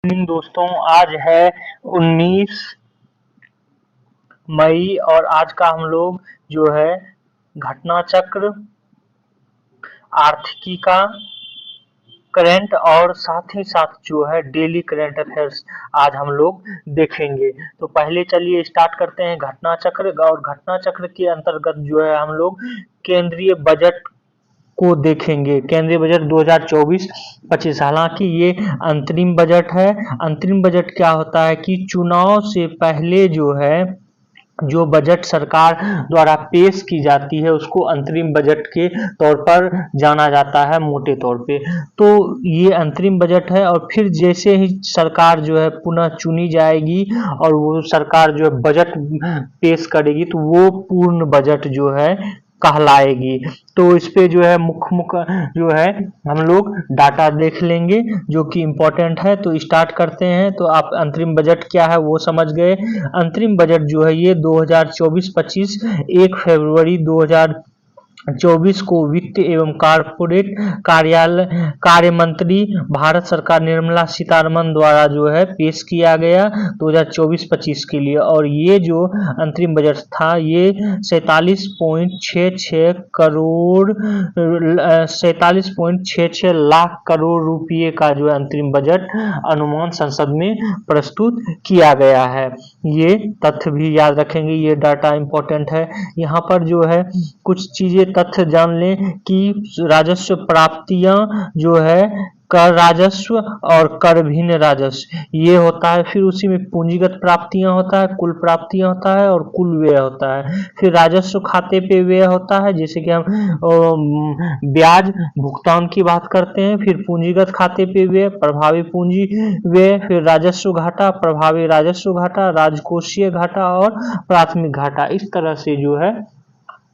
Morning दोस्तों, आज है 19 मई और आज का हम लोग जो है घटना चक्र, आर्थिकी का करंट और साथ ही साथ जो है डेली करंट अफेयर्स आज हम लोग देखेंगे। तो पहले चलिए स्टार्ट करते हैं घटना चक्र। और घटना चक्र के अंतर्गत जो है हम लोग केंद्रीय बजट को देखेंगे। केंद्रीय बजट 2024-25। हालांकि ये अंतरिम बजट है। अंतरिम बजट क्या होता है कि चुनाव से पहले जो है जो बजट सरकार द्वारा पेश की जाती है उसको अंतरिम बजट के तौर पर जाना जाता है मोटे तौर पे। तो ये अंतरिम बजट है और फिर जैसे ही सरकार जो है पुनः चुनी जाएगी और वो सरकार जो है बजट पेश करेगी तो वो पूर्ण बजट जो है कहलाएगी। तो इस पे जो है मुख्य जो है हम लोग डाटा देख लेंगे जो कि इम्पोर्टेंट है। तो स्टार्ट करते हैं। तो आप अंतरिम बजट क्या है वो समझ गए। अंतरिम बजट जो है ये 2024-25 1 फरवरी 2024 को वित्त एवं कारपोरेट कार्य मंत्री भारत सरकार निर्मला सीतारमन द्वारा जो है पेश किया गया 2024-25 के लिए। और ये जो अंतरिम बजट था ये 47.66 लाख करोड़ रुपये का जो है अंतरिम बजट अनुमान संसद में प्रस्तुत किया गया है। ये तथ्य भी याद रखेंगे, ये डाटा इंपॉर्टेंट है। यहाँ पर जो है कुछ चीजें तथ्य जान लें कि राजस्व प्राप्तियां जो है कर राजस्व और कर भिन्न राजस्व ये होता है। फिर उसी में पूंजीगत प्राप्तियां होता है, कुल प्राप्तियां होता है और कुल व्यय होता है। फिर राजस्व खाते पे व्यय होता है, जैसे कि हम ब्याज भुगतान की बात करते हैं। फिर पूंजीगत खाते पे व्यय, प्रभावी पूंजी व्यय, फिर राजस्व घाटा, प्रभावी राजस्व घाटा, राजकोषीय घाटा और प्राथमिक घाटा। इस तरह से जो है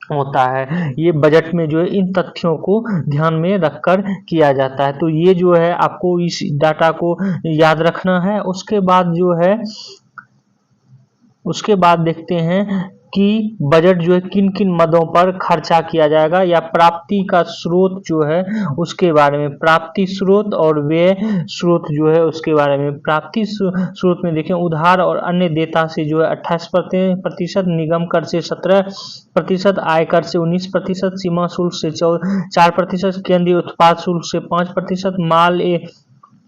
होता है। ये बजट में जो है इन तथ्यों को ध्यान में रखकर किया जाता है। तो ये जो है आपको इस डाटा को याद रखना है। उसके बाद देखते हैं कि बजट जो है किन किन मदों पर खर्चा किया जाएगा या प्राप्ति का स्रोत जो है उसके बारे में, प्राप्ति स्रोत और व्यय स्रोत जो है उसके बारे में। प्राप्ति स्रोत में देखें उधार और अन्य देयता से जो है 28%, निगम कर से 17%, आयकर से 19%, सीमा शुल्क से 4%, केंद्रीय उत्पाद शुल्क से 5%, माल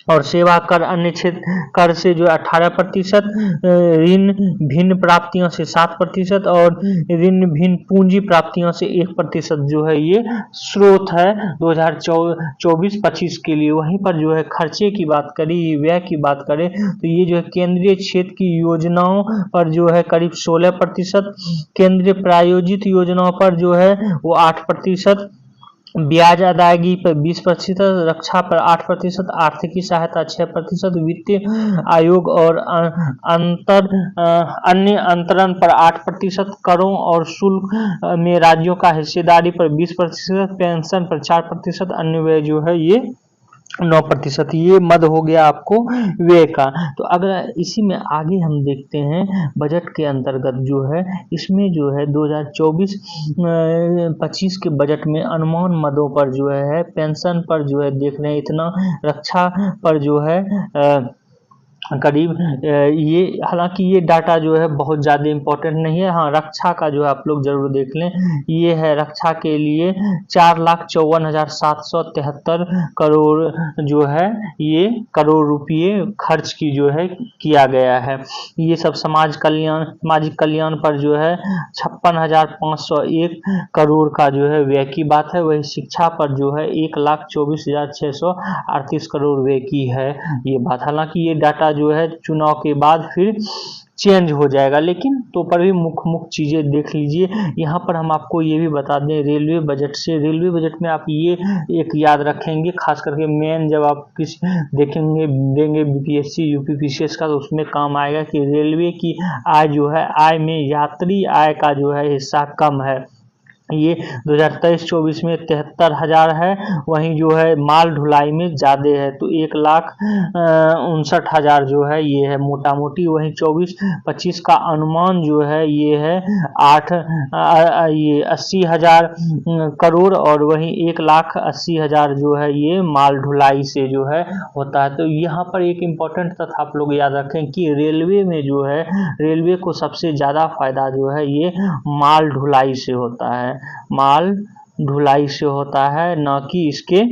और सेवा कर अन्य क्षेत्र कर से जो 18%, ऋण भिन्न प्राप्तियों से 7% और ऋण भिन्न पूंजी प्राप्तियों से 1% जो है ये स्रोत है 2024-25 के लिए। वहीं पर जो है खर्चे की बात करें, व्यय की बात करें तो ये जो है केंद्रीय क्षेत्र की योजनाओं पर जो है करीब 16%, केंद्रीय प्रायोजित योजनाओं पर जो है वो 8%, ब्याज अदायगी पर 20%, रक्षा पर 8%, आर्थिक सहायता 6%, वित्त आयोग और अन्य अंतरण पर 8%, करों और शुल्क में राज्यों का हिस्सेदारी पर 20%, पेंशन पर 4%, अन्य व्यय जो है ये 9%। ये मद हो गया आपको व्यय का। तो अगर इसी में आगे हम देखते हैं बजट के अंतर्गत जो है इसमें जो है 2024-25 के बजट में अनुमान मदों पर जो है पेंशन पर जो है देख रहे हैं इतना, रक्षा पर जो है करीब ये, हालांकि ये डाटा जो है बहुत ज़्यादा इम्पोर्टेंट नहीं है। हाँ, रक्षा का जो है आप लोग जरूर देख लें। ये है रक्षा के लिए 4,54,773 करोड़ जो है ये करोड़ रुपये खर्च की जो है किया गया है। ये सब सामाजिक कल्याण पर जो है 56,501 करोड़ का जो है व्यय की बात है। वही शिक्षा पर जो है 1,24,638 करोड़ व्यय की है ये बात। हालांकि ये डाटा जो है चुनाव के बाद फिर चेंज हो जाएगा, लेकिन तो पर भी मुख्य चीजें देख लीजिए। यहाँ पर हम आपको ये भी बता दें रेलवे बजट में आप ये एक याद रखेंगे, खास करके मेन जब आप देंगे बीपीएससी यूपीपीसीएस का तो उसमें काम आएगा कि रेलवे की आय जो है आय में यात्री आय का जो है हिस्सा कम है। ये 2023-24 में 73,000 है। वहीं जो है माल ढुलाई में ज़्यादा है, तो 1,59,000 जो है ये है मोटा मोटी। वहीं 24-25 का अनुमान जो है ये है 80,000 करोड़, और वहीं 1,80,000 जो है ये माल ढुलाई से जो है होता है। तो यहाँ पर एक इम्पोर्टेंट तथ्य आप लोग याद रखें कि रेलवे में जो है, रेलवे को सबसे ज़्यादा फायदा जो है ये माल ढुलाई से होता है, माल ढुलाई से होता है, न कि इसके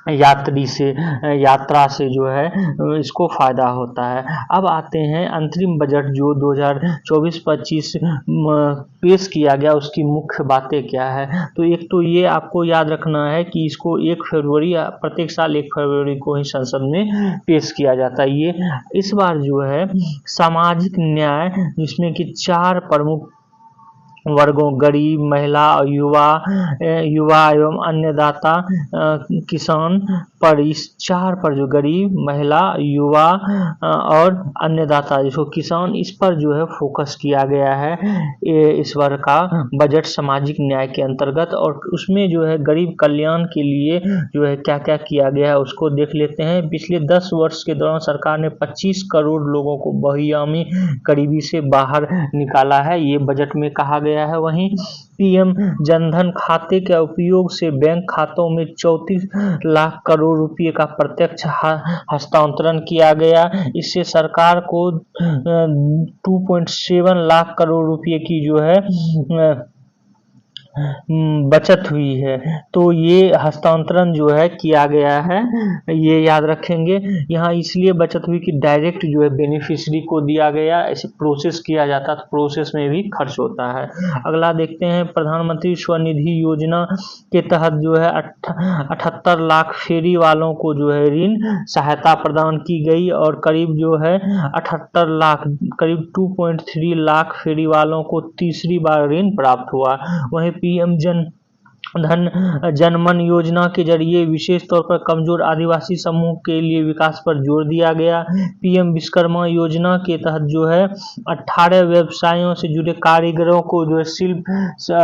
यात्रा से जो है इसको फायदा होता है। अब आते हैं अंतरिम बजट जो 2024-25 पेश किया गया, उसकी मुख्य बातें क्या है। तो एक तो ये आपको याद रखना है कि इसको 1 फरवरी, प्रत्येक साल 1 फरवरी को ही संसद में पेश किया जाता है। ये इस बार जो है सामाजिक न्याय, जिसमें कि 4 प्रमुख वर्गों, गरीब, महिला और युवा एवं अन्नदाता, किसान पर, इस 4 पर जो गरीब, महिला, युवा और अन्नदाता जिसको किसान, इस पर जो है फोकस किया गया है इस बार का बजट सामाजिक न्याय के अंतर्गत। और उसमें जो है गरीब कल्याण के लिए जो है क्या क्या किया गया है उसको देख लेते हैं। पिछले 10 वर्ष के दौरान सरकार ने 25 करोड़ लोगों को बहुआयामी गरीबी से बाहर निकाला है, ये बजट में कहा गया है। वहीं पीएम जनधन खाते के उपयोग से बैंक खातों में 34 लाख करोड़ रुपए का प्रत्यक्ष हस्तांतरण किया गया। इससे सरकार को 2.7 लाख करोड़ रुपए की जो है बचत हुई है। तो ये हस्तांतरण जो है किया गया है, ये याद रखेंगे। यहाँ इसलिए बचत हुई कि डायरेक्ट जो है बेनिफिशियरी को दिया गया, ऐसे प्रोसेस किया जाता तो प्रोसेस में भी खर्च होता है। अगला देखते हैं, प्रधानमंत्री स्वनिधि योजना के तहत जो है 78 लाख फेरी वालों को जो है ऋण सहायता प्रदान की गई, और करीब जो है 78 लाख, करीब 2.3 लाख फेरी वालों को तीसरी बार ऋण प्राप्त हुआ। वहीं पीएम जनमन योजना के जरिए विशेष तौर पर कमजोर आदिवासी समूह के लिए विकास पर जोर दिया गया। पीएम विश्वकर्मा योजना के तहत जो है 18 व्यवसायों से जुड़े कारीगरों को जो है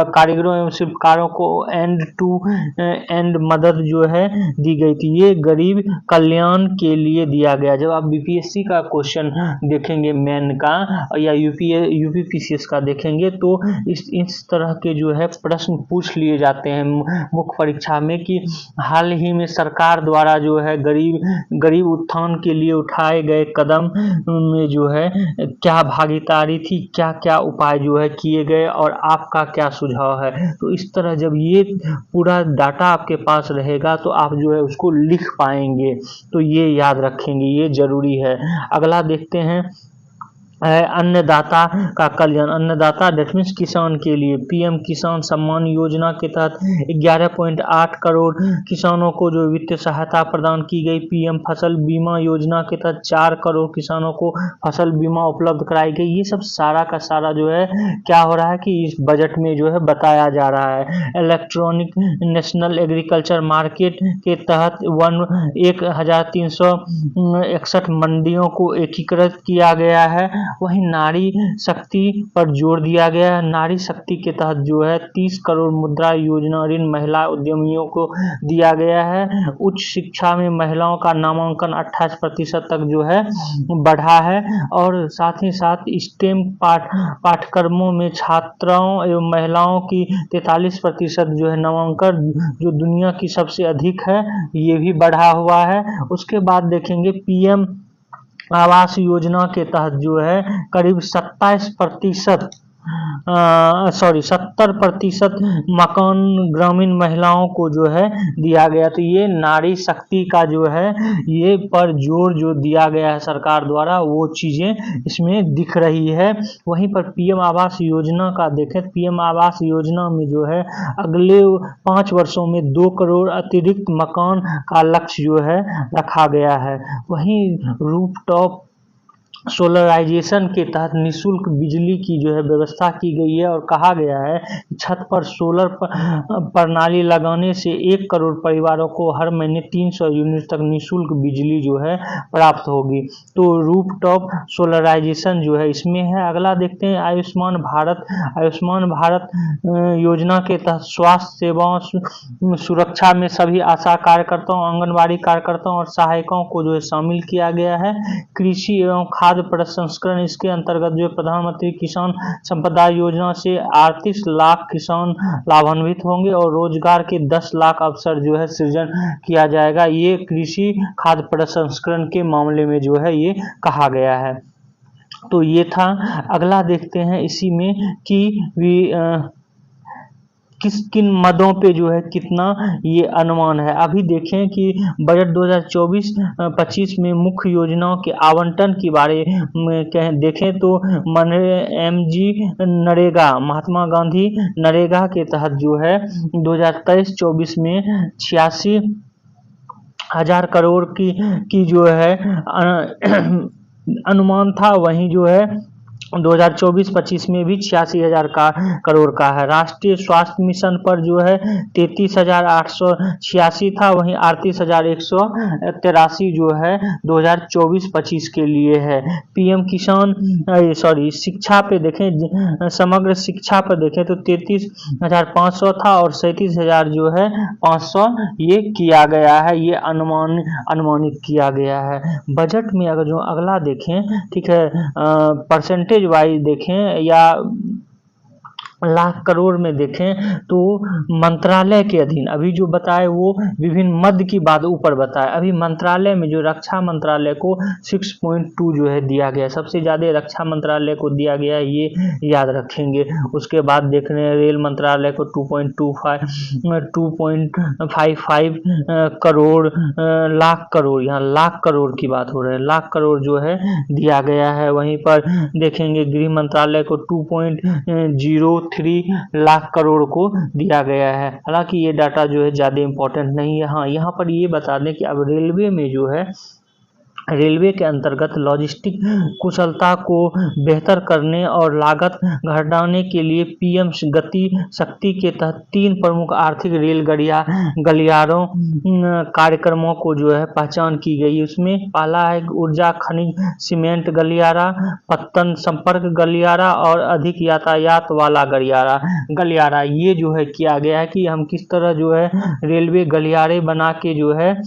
कारीगरों एवं शिल्पकारों को एंड टू एंड मदद जो है दी गई थी। ये गरीब कल्याण के लिए दिया गया। जब आप बीपीएससी का क्वेश्चन देखेंगे मेन का या यूपीपीसीएस का देखेंगे, तो इस तरह के जो है प्रश्न पूछ लिए जाते हैं मुख्य परीक्षा में कि हाल ही में सरकार द्वारा जो है गरीब उत्थान के लिए उठाए गए कदम में जो है क्या भागीदारी थी, क्या क्या उपाय जो है किए गए, और आपका क्या सुझाव है। तो इस तरह जब ये पूरा डाटा आपके पास रहेगा तो आप जो है उसको लिख पाएंगे, तो ये याद रखेंगे, ये जरूरी है। अगला देखते हैं अन्नदाता का कल्याण। अन्नदाता डेट मीन्स किसान के लिए पीएम किसान सम्मान योजना के तहत 11.8 करोड़ किसानों को जो वित्तीय सहायता प्रदान की गई। पीएम फसल बीमा योजना के तहत 4 करोड़ किसानों को फसल बीमा उपलब्ध कराई गई। ये सब सारा का सारा जो है क्या हो रहा है कि इस बजट में जो है बताया जा रहा है। इलेक्ट्रॉनिक नेशनल एग्रीकल्चर मार्केट के तहत 1,361 मंडियों को एकीकृत किया गया है। वहीं नारी शक्ति पर जोर दिया गया है। नारी शक्ति के तहत जो है 30 करोड़ मुद्रा योजना ऋण महिला उद्यमियों को दिया गया है। उच्च शिक्षा में महिलाओं का नामांकन 28% तक जो है बढ़ा है, और साथ ही साथ स्टेम पाठ्यक्रमों में छात्राओं एवं महिलाओं की 43% जो है नामांकन, जो दुनिया की सबसे अधिक है, ये भी बढ़ा हुआ है। उसके बाद देखेंगे पीएम आवास योजना के तहत जो है करीब 70% मकान ग्रामीण महिलाओं को जो है दिया गया। तो ये नारी शक्ति का जो है ये पर जोर जो दिया गया है सरकार द्वारा, वो चीजें इसमें दिख रही है। वहीं पर पीएम आवास योजना का देखें, पीएम आवास योजना में जो है अगले 5 वर्षों में 2 करोड़ अतिरिक्त मकान का लक्ष्य जो है रखा गया है। वहीं रूफटॉप सोलराइजेशन के तहत निःशुल्क बिजली की जो है व्यवस्था की गई है और कहा गया है कि छत पर सोलर प्रणाली लगाने से 1 करोड़ परिवारों को हर महीने 300 यूनिट तक निःशुल्क बिजली जो है प्राप्त होगी। तो रूफटॉप सोलराइजेशन जो है इसमें है। अगला देखते हैं आयुष्मान भारत। आयुष्मान भारत योजना के तहत स्वास्थ्य सेवाओं सुरक्षा में सभी आशा कार्यकर्ताओं, आंगनबाड़ी कार्यकर्ताओं और सहायिकाओं को जो है शामिल किया गया है। कृषि एवं खाद्य प्रसंस्करण, इसके अंतर्गत जो प्रधानमंत्री किसान संपदा योजना से 38 लाख किसान लाभान्वित होंगे और रोजगार के 10 लाख अवसर जो है सृजन किया जाएगा। ये कृषि खाद्य प्रसंस्करण के मामले में जो है ये कहा गया है। तो ये था। अगला देखते हैं इसी में कि किन मदों पे जो है कितना ये अनुमान है। अभी देखें कि बजट 2024-25 में मुख्य योजनाओं के आवंटन के बारे में देखें तो MG नरेगा, महात्मा गांधी नरेगा के तहत जो है 2023-24 में 86,000 करोड़ की जो है अनुमान था। वहीं जो है 2024-25 में भी 86,000 करोड़ का है। राष्ट्रीय स्वास्थ्य मिशन पर जो है 33,886 था, वहीं 38,183 जो है 2024-25 के लिए है। PM किसान शिक्षा पे देखें, समग्र शिक्षा पर देखें तो 33,500 था और 37,000 जो है 500 ये किया गया है, ये अनुमानित किया गया है। बजट में अगर जो अगला देखें, ठीक है, परसेंटेज वाइज देखें या लाख करोड़ में देखें तो मंत्रालय के अधीन अभी जो बताए वो विभिन्न मद की बात ऊपर बताए। अभी मंत्रालय में जो रक्षा मंत्रालय को 6.2 जो है दिया गया, सबसे ज्यादा रक्षा मंत्रालय को दिया गया, ये याद रखेंगे। उसके बाद देख रहे हैं रेल मंत्रालय को 2.55 करोड़, लाख करोड़, यहाँ लाख करोड़ की बात हो रही है, लाख करोड़ जो है दिया गया है। वहीं पर देखेंगे गृह मंत्रालय को 2.03 लाख करोड़ को दिया गया है। हालांकि ये डाटा जो है ज्यादा इंपॉर्टेंट नहीं है। हाँ, यहाँ पर ये बता दें कि अब रेलवे में जो है, रेलवे के अंतर्गत लॉजिस्टिक कुशलता को बेहतर करने और लागत घटाने के लिए PM गति शक्ति के तहत 3 प्रमुख आर्थिक रेल गलियारों कार्यक्रमों को जो है पहचान की गई। उसमें पहला है ऊर्जा खनिज सीमेंट गलियारा, पत्तन संपर्क गलियारा और अधिक यातायात वाला गलियारा। ये जो है किया गया है कि हम किस तरह जो है रेलवे गलियारे बना के जो है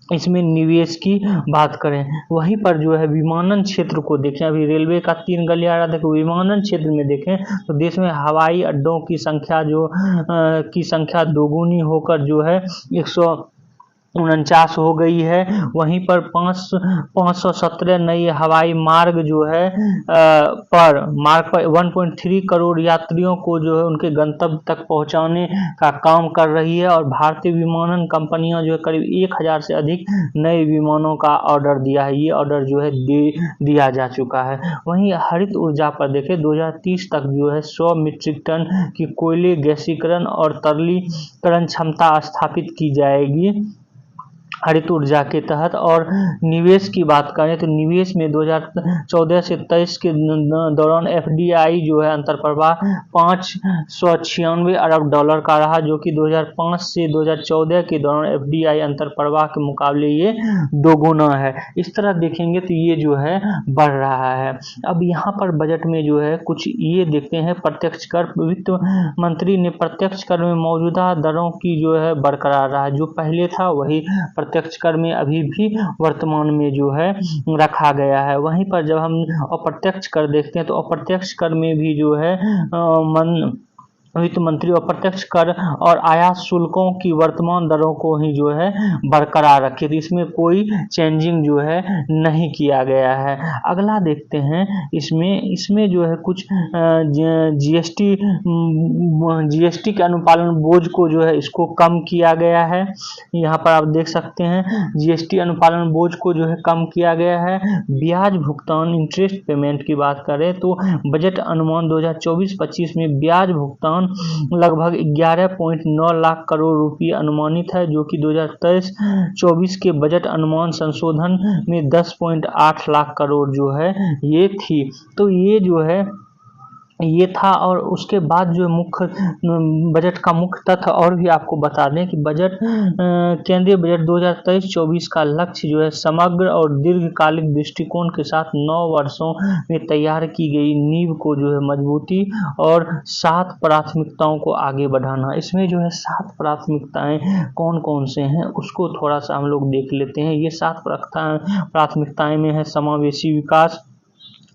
इसमें निवेश की बात करें। वहीं पर जो है विमानन क्षेत्र को देखें, अभी रेलवे का 3 गलियारा देखो। विमानन क्षेत्र में देखें तो देश में हवाई अड्डों की संख्या दोगुनी होकर जो है 149 हो गई है। वहीं पर 517 नए हवाई मार्ग जो है मार्ग पर 1.3 करोड़ यात्रियों को जो है उनके गंतव्य तक पहुंचाने का काम कर रही है। और भारतीय विमानन कंपनियां जो है करीब 1000 से अधिक नए विमानों का ऑर्डर दिया है। ये ऑर्डर जो है दिया जा चुका है। वहीं हरित ऊर्जा पर देखें 2030 तक जो है 100 मीट्रिक टन की कोयले गैसीकरण और तरलीकरण क्षमता स्थापित की जाएगी हरित ऊर्जा के तहत। और निवेश की बात करें तो निवेश में 2014 से 23 के दौरान FDI जो है अंतर्प्रवाह 596 अरब डॉलर का रहा, जो कि 2005 से 2014 के दौरान FDI अंतर्प्रवाह के मुकाबले ये दोगुना है। इस तरह देखेंगे तो ये जो है बढ़ रहा है। अब यहाँ पर बजट में जो है कुछ ये देखते हैं प्रत्यक्ष कर। वित्त मंत्री ने प्रत्यक्ष कर में मौजूदा दरों की जो है बरकरार रहा, जो पहले था वही प्रत्यक्ष कर में अभी भी वर्तमान में जो है रखा गया है। वहीं पर जब हम अप्रत्यक्ष कर देखते हैं तो अप्रत्यक्ष कर में भी जो है वित्त मंत्री अप्रत्यक्ष कर और आयात शुल्कों की वर्तमान दरों को ही जो है बरकरार रखे, तो इसमें कोई चेंजिंग जो है नहीं किया गया है। अगला देखते हैं इसमें जो है कुछ जीएसटी के अनुपालन बोझ को जो है इसको कम किया गया है। यहाँ पर आप देख सकते हैं जीएसटी अनुपालन बोझ को जो है कम किया गया है। ब्याज भुगतान इंटरेस्ट पेमेंट की बात करें तो बजट अनुमान 2024-25 में ब्याज भुगतान अनुदान लगभग 11.9 लाख करोड़ रुपये अनुमानित है, जो कि 2023-24 के बजट अनुमान संशोधन में 10.8 लाख करोड़ जो है ये थी। तो ये जो है ये था। और उसके बाद जो मुख्य बजट का मुख्य तथ्य और भी आपको बता दें कि केंद्रीय बजट 2023-24 का लक्ष्य जो है समग्र और दीर्घकालिक दृष्टिकोण के साथ 9 वर्षों में तैयार की गई नींव को जो है मजबूती और 7 प्राथमिकताओं को आगे बढ़ाना। इसमें जो है 7 प्राथमिकताएं कौन कौन से हैं उसको थोड़ा सा हम लोग देख लेते हैं। ये 7 प्राथमिकताएं में है समावेशी विकास,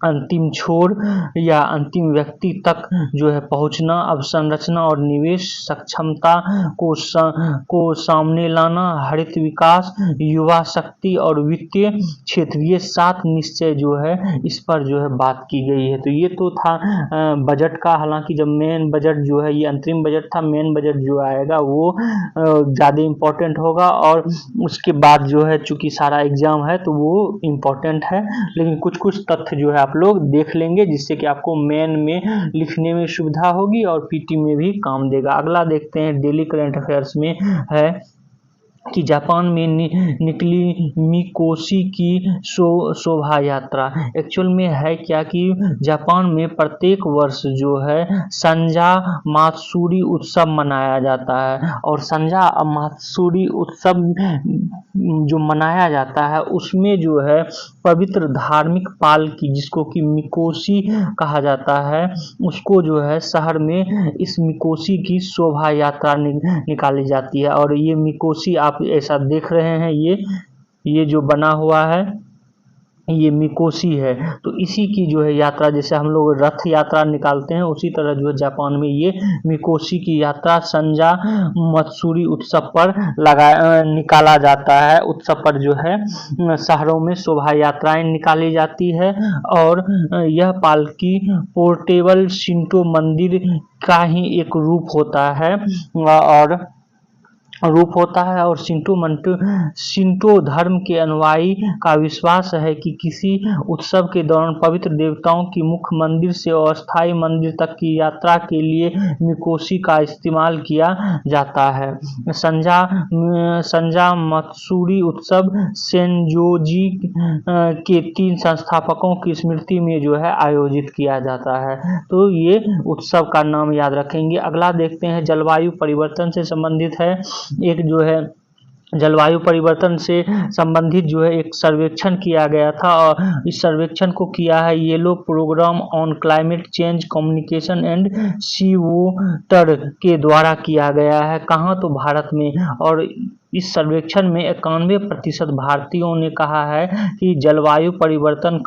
अंतिम छोर या अंतिम व्यक्ति तक जो है पहुंचना, अवसंरचना और निवेश, सक्षमता को सामने लाना, हरित विकास, युवा शक्ति और वित्तीय क्षेत्र। ये 7 निश्चय जो है इस पर जो है बात की गई है। तो ये तो था बजट का। हालांकि जब मेन बजट जो है ये अंतरिम बजट था, मेन बजट जो आएगा वो ज़्यादा इम्पोर्टेंट होगा और उसके बाद जो है चूँकि सारा एग्जाम है तो वो इम्पोर्टेंट है, लेकिन कुछ कुछ तथ्य जो है आप लोग देख लेंगे जिससे कि आपको मेन में लिखने में सुविधा होगी और पीटी में भी काम देगा। अगला देखते हैं डेली करंट अफेयर्स में है कि जापान में निकली मिकोसी की शोभा यात्रा। एक्चुअल में है क्या कि जापान में प्रत्येक वर्ष जो है संजा मात्सुरी उत्सव मनाया जाता है और संजा मात्सुरी उत्सव जो मनाया जाता है उसमें जो है पवित्र धार्मिक पालकी जिसको कि मिकोसी कहा जाता है उसको जो है शहर में इस मिकोसी की शोभा यात्रा निकाली जाती है। और ये मिकोसी आप ऐसा देख रहे हैं, ये जो बना हुआ है ये मिकोसी है। तो इसी की जो है यात्रा, जैसे हम लोग रथ यात्रा निकालते हैं उसी तरह जो है जापान में ये मिकोसी की यात्रा संजा मत्सुरी उत्सव पर निकाला जाता है। उत्सव पर जो है शहरों में शोभा यात्राएं निकाली जाती है और यह पालकी पोर्टेबल शिंटो मंदिर का ही एक रूप होता है और शिंटो धर्म के अनुयायी का विश्वास है कि किसी उत्सव के दौरान पवित्र देवताओं की मुख्य मंदिर से अस्थायी मंदिर तक की यात्रा के लिए मिकोसी का इस्तेमाल किया जाता है। संजा मत्सुरी उत्सव सेनजोजी के 3 संस्थापकों की स्मृति में जो है आयोजित किया जाता है। तो ये उत्सव का नाम याद रखेंगे। अगला देखते हैं जलवायु परिवर्तन से संबंधित है। एक जो है जलवायु परिवर्तन से संबंधित जो है एक सर्वेक्षण किया गया था और इस सर्वेक्षण को किया है Yale program on climate change communication and C voter के द्वारा किया गया है। कहाँ? तो भारत में। और इस सर्वेक्षण में 91% भारतीयों ने कहा है कि जलवायु परिवर्तन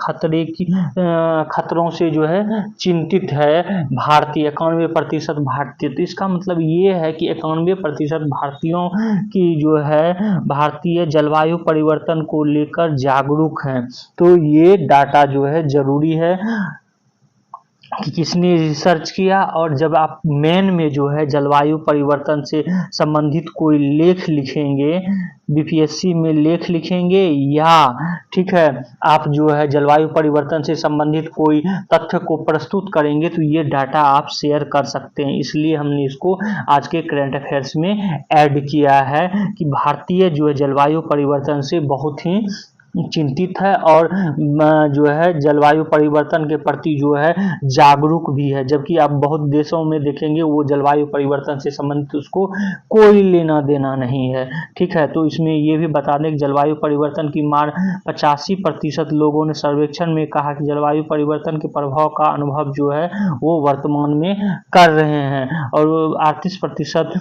खतरों से जो है चिंतित है भारतीय, 91% भारतीय। तो इसका मतलब ये है कि 91% भारतीयों की जो है भारतीय जलवायु परिवर्तन को लेकर जागरूक हैं। तो ये डाटा जो है जरूरी है कि किसने रिसर्च किया। और जब आप मेन में जो है जलवायु परिवर्तन से संबंधित कोई लेख लिखेंगे, बीपीएससी में लेख लिखेंगे या ठीक है आप जो है जलवायु परिवर्तन से संबंधित कोई तथ्य को प्रस्तुत करेंगे तो ये डाटा आप शेयर कर सकते हैं। इसलिए हमने इसको आज के करंट अफेयर्स में ऐड किया है कि भारतीय जो है जलवायु परिवर्तन से बहुत ही चिंतित है और जो है जलवायु परिवर्तन के प्रति जो है जागरूक भी है। जबकि आप बहुत देशों में देखेंगे वो जलवायु परिवर्तन से संबंधित उसको कोई लेना देना नहीं है। ठीक है, तो इसमें ये भी बता दें कि जलवायु परिवर्तन की मार 85% लोगों ने सर्वेक्षण में कहा कि जलवायु परिवर्तन के प्रभाव का अनुभव जो है वो वर्तमान में कर रहे हैं और 38%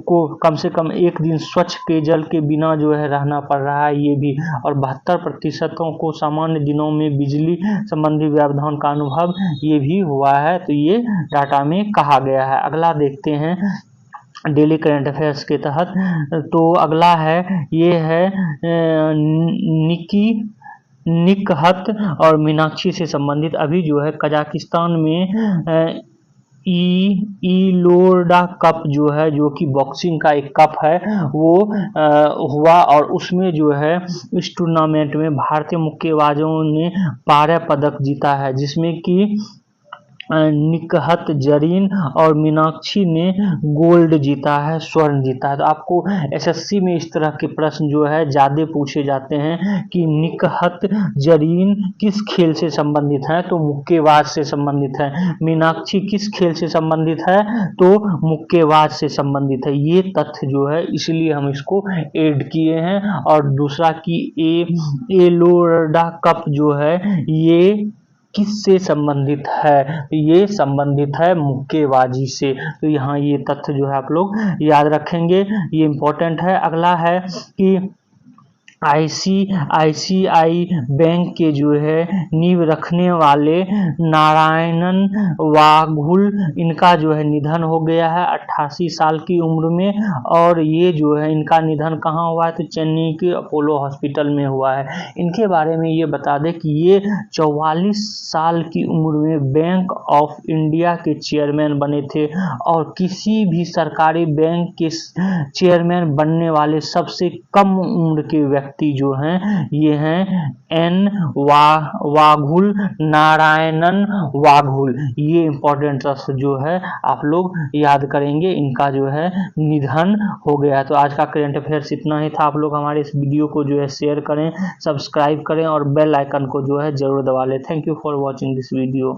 को कम से कम एक दिन स्वच्छ पेयजल के बिना जो है रहना पड़ रहा है ये भी, और 72% को सामान्य दिनों में बिजली संबंधी व्यवधान का अनुभव ये भी हुआ है। तो ये डाटा में कहा गया है। अगला देखते हैं डेली करंट अफेयर्स के तहत। तो अगला है ये है निकहत और मीनाक्षी से संबंधित। अभी जो है कजाकिस्तान में ईलोर्डा कप जो है जो कि बॉक्सिंग का एक कप है वो हुआ और उसमें जो है इस टूर्नामेंट में भारतीय मुक्केबाजों ने 12 पदक जीता है, जिसमें कि निकहत जरीन और मीनाक्षी ने गोल्ड जीता है, स्वर्ण जीता है। तो आपको एसएससी में इस तरह के प्रश्न जो है ज़्यादा पूछे जाते हैं कि निकहत जरीन किस खेल से संबंधित है, तो मुक्केबाज से संबंधित है। मीनाक्षी किस खेल से संबंधित है, तो मुक्केबाज से संबंधित है। ये तथ्य जो है इसलिए हम इसको ऐड किए हैं। और दूसरा कि एलोरा कप जो है ये किससे संबंधित है, ये संबंधित है मुक्केबाजी से। तो यहाँ ये तथ्य जो है आप लोग याद रखेंगे, ये इम्पोर्टेंट है। अगला है कि आईसीआईसीआई बैंक के जो है नींव रखने वाले नारायणन वाघुल, इनका जो है निधन हो गया है 88 साल की उम्र में। और ये जो है इनका निधन कहाँ हुआ है, तो चेन्नई के अपोलो हॉस्पिटल में हुआ है। इनके बारे में ये बता दें कि ये 44 साल की उम्र में बैंक ऑफ इंडिया के चेयरमैन बने थे और किसी भी सरकारी बैंक के चेयरमैन बनने वाले सबसे कम उम्र के व्यक्ति जो हैं ये हैं एन वाघुल, नारायणन वाघुल। ये इंपॉर्टेंट तथ्य जो है आप लोग याद करेंगे, इनका जो है निधन हो गया। तो आज का करंट अफेयर्स इतना ही था। आप लोग हमारे इस वीडियो को जो है शेयर करें, सब्सक्राइब करें और बेल आइकन को जो है जरूर दबा लें। Thank you for watching this video.